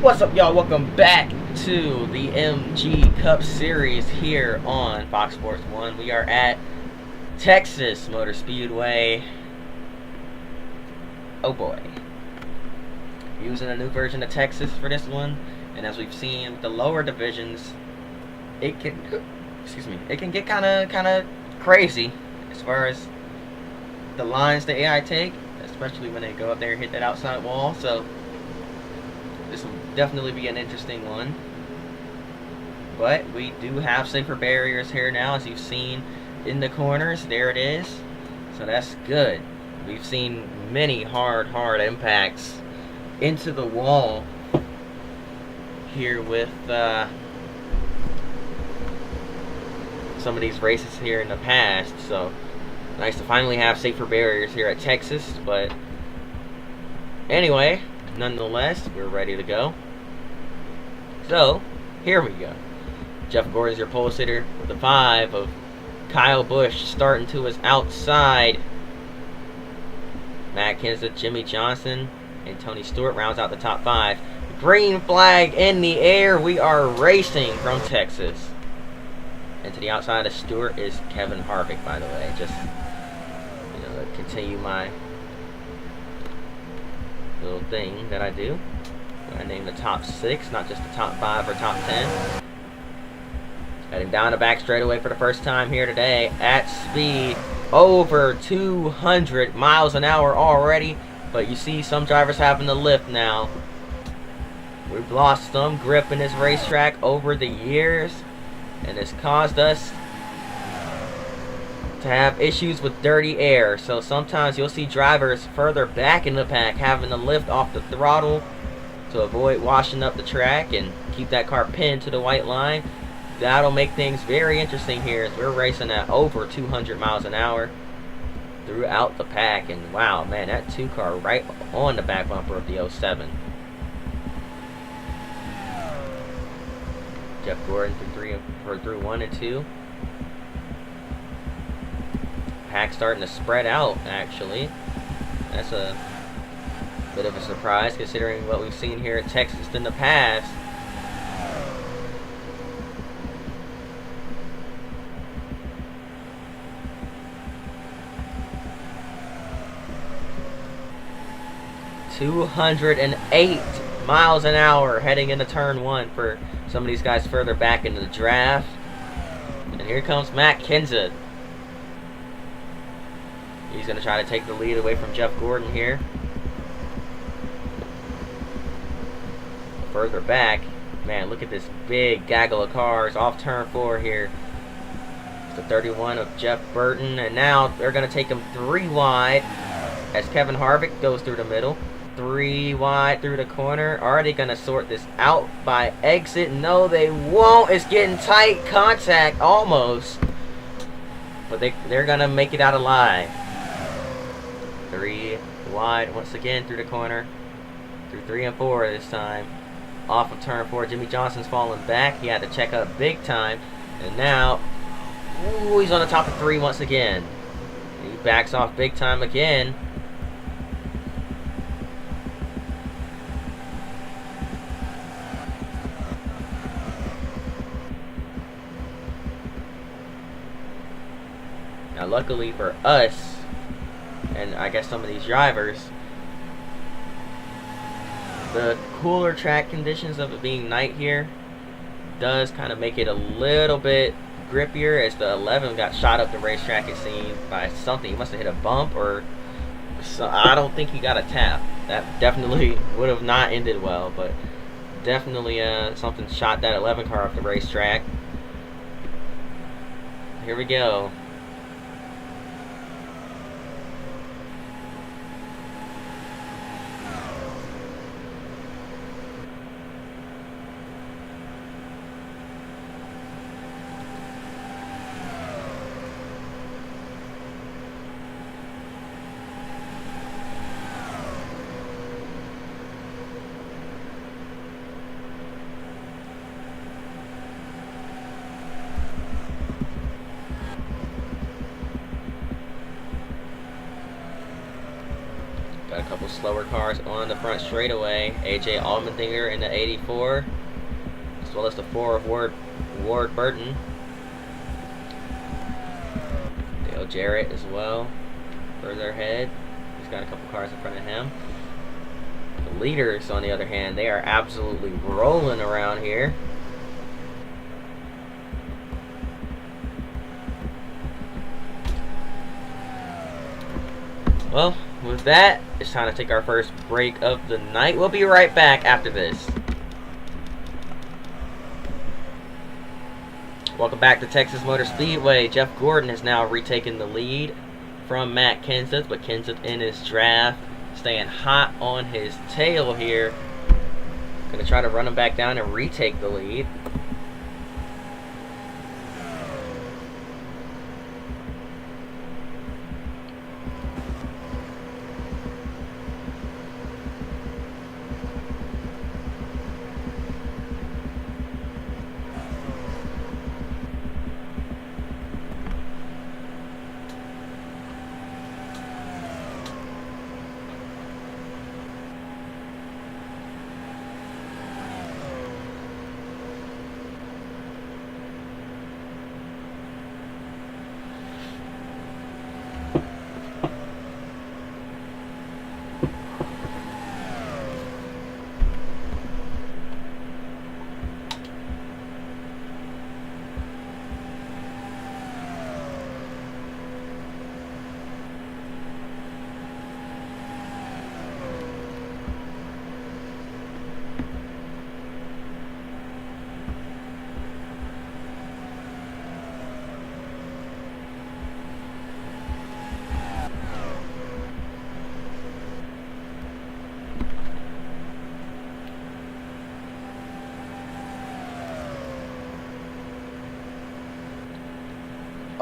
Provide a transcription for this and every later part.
What's up, y'all? Welcome back to the MG Cup Series here on Fox Sports 1. We are at Texas Motor Speedway. Oh boy. Using a new version of Texas for this one. And as we've seen with the lower divisions, it can get kind of crazy as far as the lines the AI take, especially when they go up there and hit that outside wall. So this will definitely be an interesting one. But we do have safer barriers here now, as you've seen in the corners. There it is. So that's good. We've seen many hard impacts into the wall here with some of these races here in the past. So nice to finally have safer barriers here at Texas. But anyway, nonetheless, we're ready to go. So, here we go. Jeff Gordon's your pole sitter with the 5 of Kyle Busch starting to his outside. Matt Kenseth, Jimmie Johnson, and Tony Stewart rounds out the top 5. Green flag in the air. We are racing from Texas. And to the outside of Stewart is Kevin Harvick, by the way. Just, to continue my little thing that I do. I name the top 6, not just the top 5 or top 10. Heading down the back straightaway for the first time here today at speed over 200 miles an hour already. But you see some drivers having to lift now. We've lost some grip in this racetrack over the years, and it's caused us to have issues with dirty air. So sometimes you'll see drivers further back in the pack having to lift off the throttle to avoid washing up the track and keep that car pinned to the white line. That'll make things very interesting here as we're racing at over 200 miles an hour throughout the pack. And wow, man, that 2 car right on the back bumper of the 07. Jeff Gordon through 1 and 2. Pack starting to spread out, actually. That's a bit of a surprise considering what we've seen here at Texas in the past. ...208 miles an hour heading into turn 1 for some of these guys further back into the draft. And here comes Matt Kenseth. He's going to try to take the lead away from Jeff Gordon here. Further back, man, look at this big gaggle of cars off turn 4 here. It's the 31 of Jeff Burton, and now they're going to take him 3 wide as Kevin Harvick goes through the middle. 3 wide through the corner. Are they going to sort this out by exit? No, they won't. It's getting tight contact almost. But they're going to make it out alive. 3 wide once again through the corner. Through 3 and 4 this time. Off of turn 4. Jimmie Johnson's falling back. He had to check up big time. And now, ooh, he's on the top of 3 once again. He backs off big time again. Now, luckily for us, and I guess some of these drivers, the cooler track conditions of it being night here does kind of make it a little bit grippier, as the 11 got shot up the racetrack, it seemed, by something. He must have hit a bump, or so. I don't think he got a tap. That definitely would have not ended well, but definitely something shot that 11 car off the racetrack. Here we go. a couple slower cars on the front straightaway. AJ Allmendinger in the 84, as well as the 4 of Ward Burton. Dale Jarrett as well, further ahead. He's got a couple cars in front of him. The leaders, on the other hand, they are absolutely rolling around here. Well, with that, it's time to take our first break of the night. We'll be right back after this. Welcome back to Texas Motor Speedway. Jeff Gordon has now retaken the lead from Matt Kenseth, but Kenseth in his draft, staying hot on his tail here. Gonna try to run him back down and retake the lead.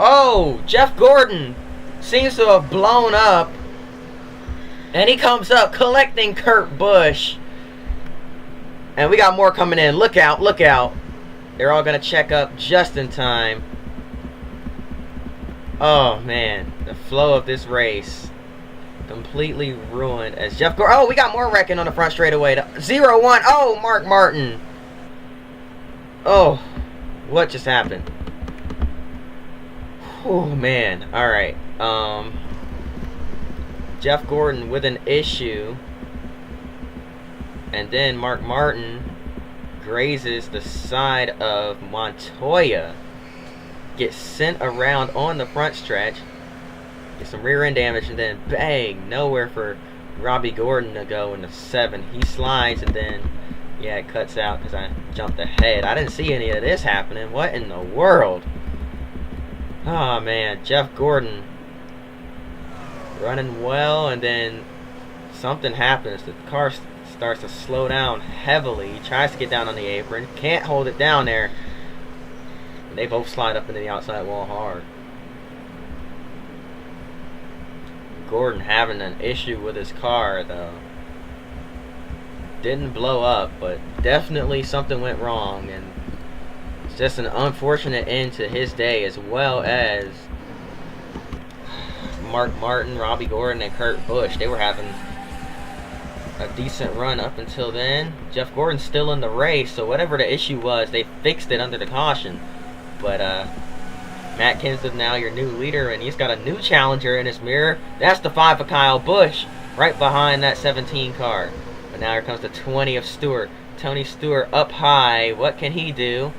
Oh, Jeff Gordon seems to have blown up. And he comes up collecting Kurt Busch. And we got more coming in. Look out, look out. They're all going to check up just in time. Oh, man. The flow of this race completely ruined as Jeff Gordon. Oh, we got more wrecking on the front straightaway. 0-1. Oh, Mark Martin. Oh, what just happened? Oh, man. Alright. Jeff Gordon with an issue. And then Mark Martin grazes the side of Montoya. Gets sent around on the front stretch. Gets some rear end damage. And then bang. Nowhere for Robbie Gordon to go in the 7. He slides and then, yeah, it cuts out because I jumped ahead. I didn't see any of this happening. What in the world? Oh, man. Jeff Gordon running well, and then something happens. The car starts to slow down heavily. He tries to get down on the apron. Can't hold it down there. They both slide up into the outside wall hard. Gordon having an issue with his car, though. Didn't blow up, but definitely something went wrong, and it's just an unfortunate end to his day, as well as Mark Martin, Robbie Gordon, and Kurt Busch. They were having a decent run up until then. Jeff Gordon's still in the race, so whatever the issue was, they fixed it under the caution. But Matt Kenseth now your new leader, and he's got a new challenger in his mirror. That's the 5 of Kyle Busch, right behind that 17 car. But now here comes the 20 of Stewart. Tony Stewart up high. What can he do?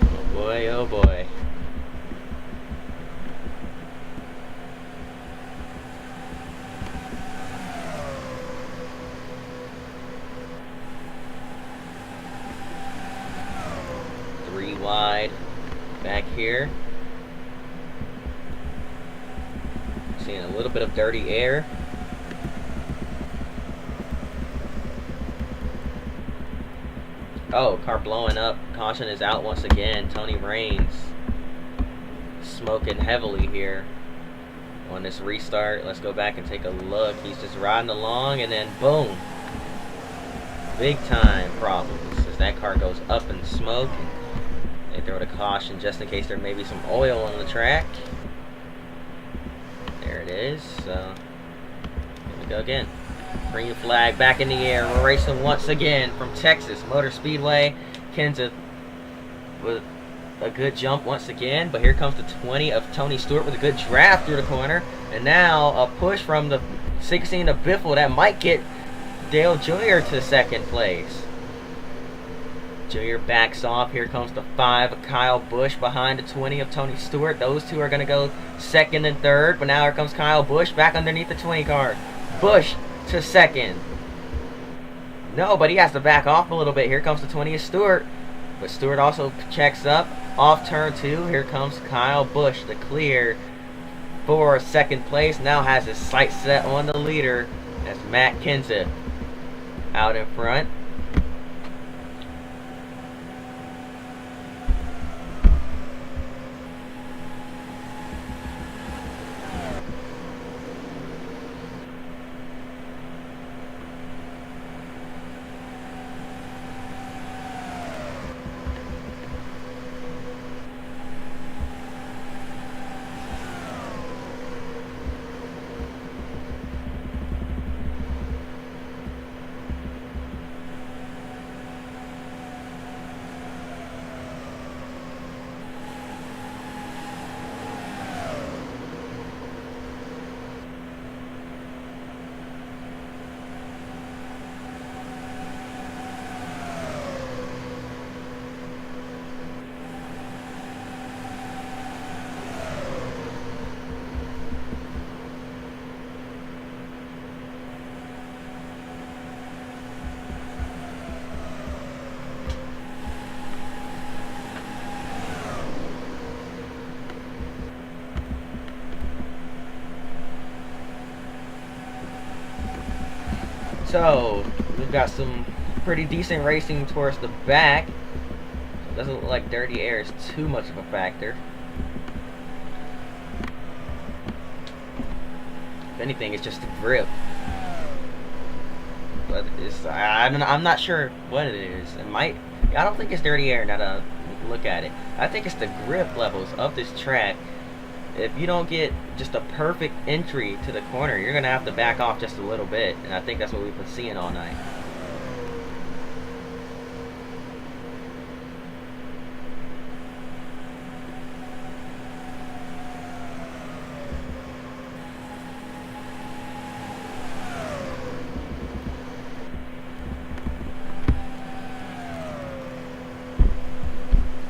Oh boy, oh boy. Wide back here. Seeing a little bit of dirty air. Oh, car blowing up. Caution is out once again. Tony Raines smoking heavily here on this restart. Let's go back and take a look. He's just riding along, and then boom, big time problems as that car goes up in smoke. They throw the caution just in case there may be some oil on the track. There it is. So here we go again. Green flag back in the air. We're racing once again from Texas Motor Speedway. Kenseth with a good jump once again, but here comes the 20 of Tony Stewart with a good draft through the corner, and now a push from the 16 of Biffle that might get Dale Jr. to second place. Jr. backs off. Here comes the 5 of Kyle Busch behind the 20 of Tony Stewart. Those two are going to go second and third, but now here comes Kyle Busch back underneath the 20 car. Busch to second. No, but he has to back off a little bit. Here comes the 20 of Stewart, but Stewart also checks up off turn 2. Here comes Kyle Busch, the clear for second place. Now has his sights set on the leader. That's Matt Kenseth out in front. So, we've got some pretty decent racing towards the back. It doesn't look like dirty air is too much of a factor. If anything, it's just the grip. But it's, I'm not sure what it is. It might, I don't think it's dirty air now that I look at it. I think it's the grip levels of this track. If you don't get just a perfect entry to the corner, you're going to have to back off just a little bit. And I think that's what we've been seeing all night.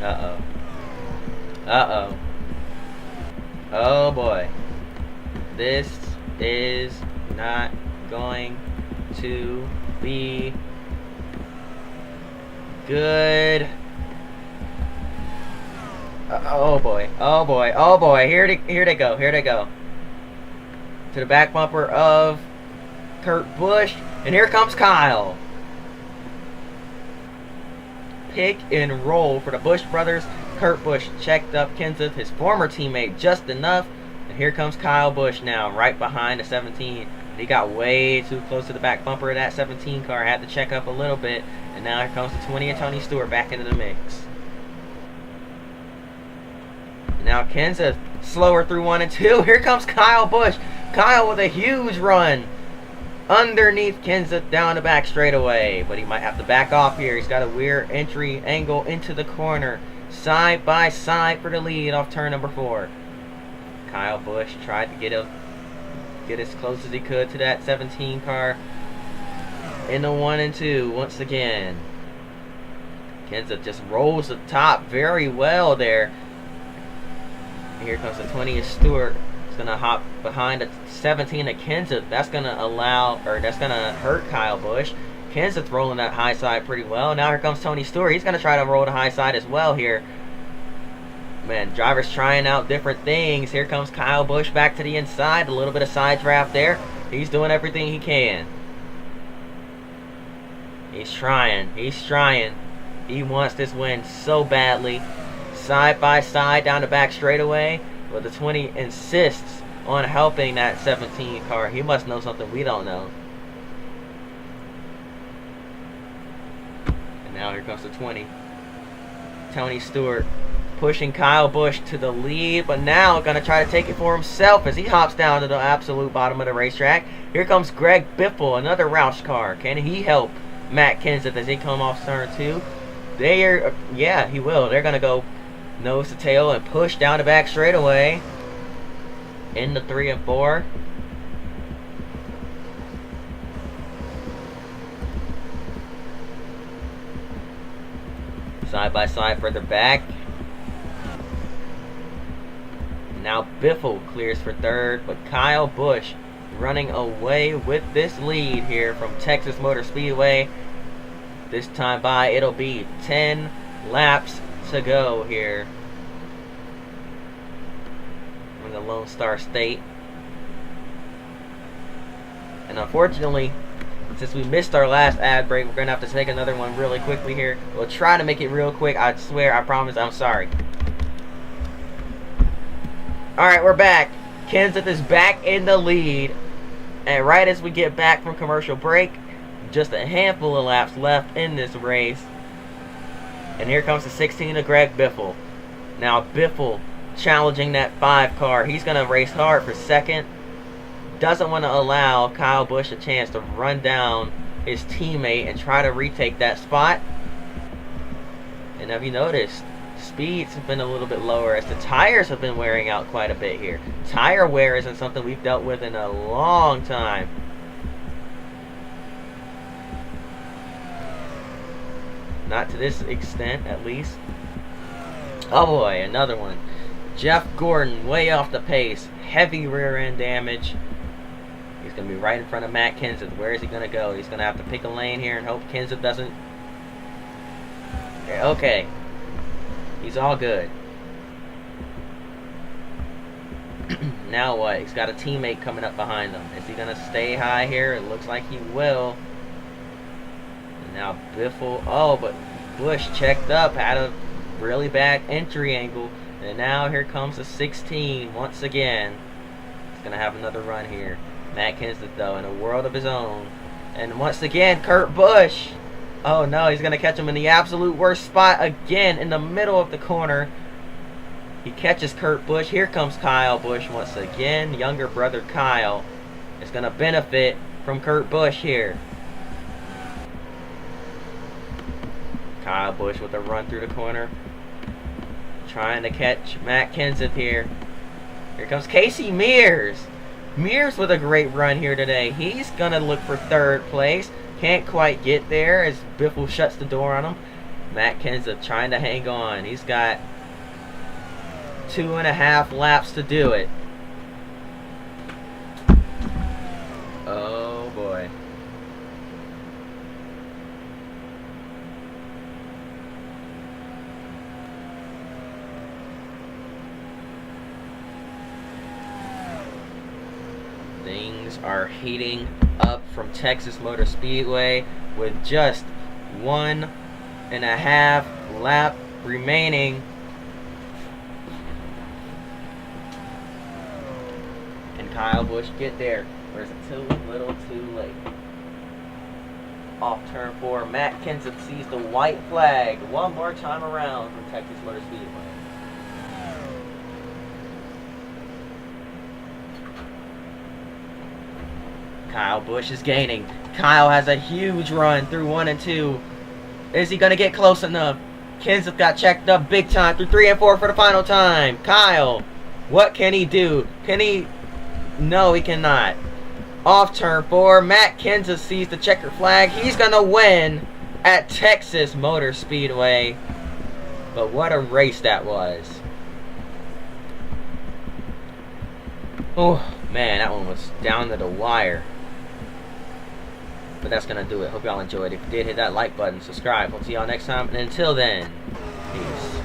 Uh-oh. Uh-oh. Oh boy. This is not going to be good. Oh boy. Oh boy. Oh boy. Here they go. Here they go. To the back bumper of Kurt Busch. And here comes Kyle. Pick and roll for the Busch brothers. Kurt Busch checked up Kenseth, his former teammate, just enough. And here comes Kyle Busch now, right behind the 17. He got way too close to the back bumper of that 17 car. Had to check up a little bit. And now here comes the 20 and Tony Stewart back into the mix. Now Kenseth slower through 1 and 2. Here comes Kyle Busch. Kyle with a huge run underneath Kenseth down the back straightaway. But he might have to back off here. He's got a weird entry angle into the corner. Side by side for the lead off turn number 4. Kyle Busch tried to get as close as he could to that 17 car in the 1 and 2 once again. Kenseth just rolls the top very well there. Here comes the 20 of Stewart. It's going to hop behind the 17 of Kenseth. That's going to that's going to hurt Kyle Busch. Kenseth rolling that high side pretty well. Now here comes Tony Stewart. He's going to try to roll the high side as well here. Man, drivers trying out different things. Here comes Kyle Busch back to the inside. A little bit of side draft there. He's doing everything he can. He's trying. He's trying. He wants this win so badly. Side by side down the back straightaway. But the 20 insists on helping that 17 car. He must know something we don't know. Now here comes the 20. Tony Stewart pushing Kyle Busch to the lead, but now going to try to take it for himself as he hops down to the absolute bottom of the racetrack. Here comes Greg Biffle, another Roush car. Can he help Matt Kenseth as they come off turn 2? Yeah, he will. They're going to go nose to tail and push down the back straightaway into 3 and 4. Side by side further back. Now Biffle clears for 3rd, but Kyle Busch running away with this lead here from Texas Motor Speedway. This time by, it'll be 10 laps to go here in the Lone Star State. And unfortunately, since we missed our last ad break, we're going to have to take another one really quickly here. We'll try to make it real quick. I swear, I promise, I'm sorry. Alright, we're back. Kenseth is back in the lead. And right as we get back from commercial break, just a handful of laps left in this race. And here comes the 16 of Greg Biffle. Now Biffle challenging that 5 car. He's going to race hard for 2nd. Doesn't want to allow Kyle Busch a chance to run down his teammate and try to retake that spot. And have you noticed, speeds have been a little bit lower as the tires have been wearing out quite a bit here. Tire wear isn't something we've dealt with in a long time. Not to this extent, at least. Oh boy, another one. Jeff Gordon way off the pace. Heavy rear end damage. He's going to be right in front of Matt Kenseth. Where is he going to go? He's going to have to pick a lane here and hope Kenseth doesn't... Okay. He's all good. Now what? He's got a teammate coming up behind him. Is he going to stay high here? It looks like he will. And now Biffle... Oh, but Busch checked up. Had a really bad entry angle. And now here comes the 16 once again. He's going to have another run here. Matt Kenseth, though, in a world of his own. And once again, Kurt Busch. Oh, no, he's going to catch him in the absolute worst spot again in the middle of the corner. He catches Kurt Busch. Here comes Kyle Busch once again. Younger brother Kyle is going to benefit from Kurt Busch here. Kyle Busch with a run through the corner. Trying to catch Matt Kenseth here. Here comes Casey Mears. Mears with a great run here today. He's going to look for 3rd place. Can't quite get there as Biffle shuts the door on him. Matt Kenseth trying to hang on. He's got 2.5 laps to do it. Oh boy. Things are heating up from Texas Motor Speedway with just 1.5 lap remaining. And Kyle Busch get there, or is it too little too late? Off turn 4, Matt Kenseth sees the white flag one more time around from Texas Motor Speedway. Kyle Busch is gaining. Kyle has a huge run through 1 and 2. Is he going to get close enough? Kenseth got checked up big time through 3 and 4 for the final time. Kyle, what can he do? Can he? No, he cannot. Off turn 4, Matt Kenseth sees the checker flag. He's going to win at Texas Motor Speedway. But what a race that was. Oh, man, that one was down to the wire. But that's going to do it. Hope y'all enjoyed. If you did, hit that like button, subscribe. We'll see y'all next time. And until then, peace.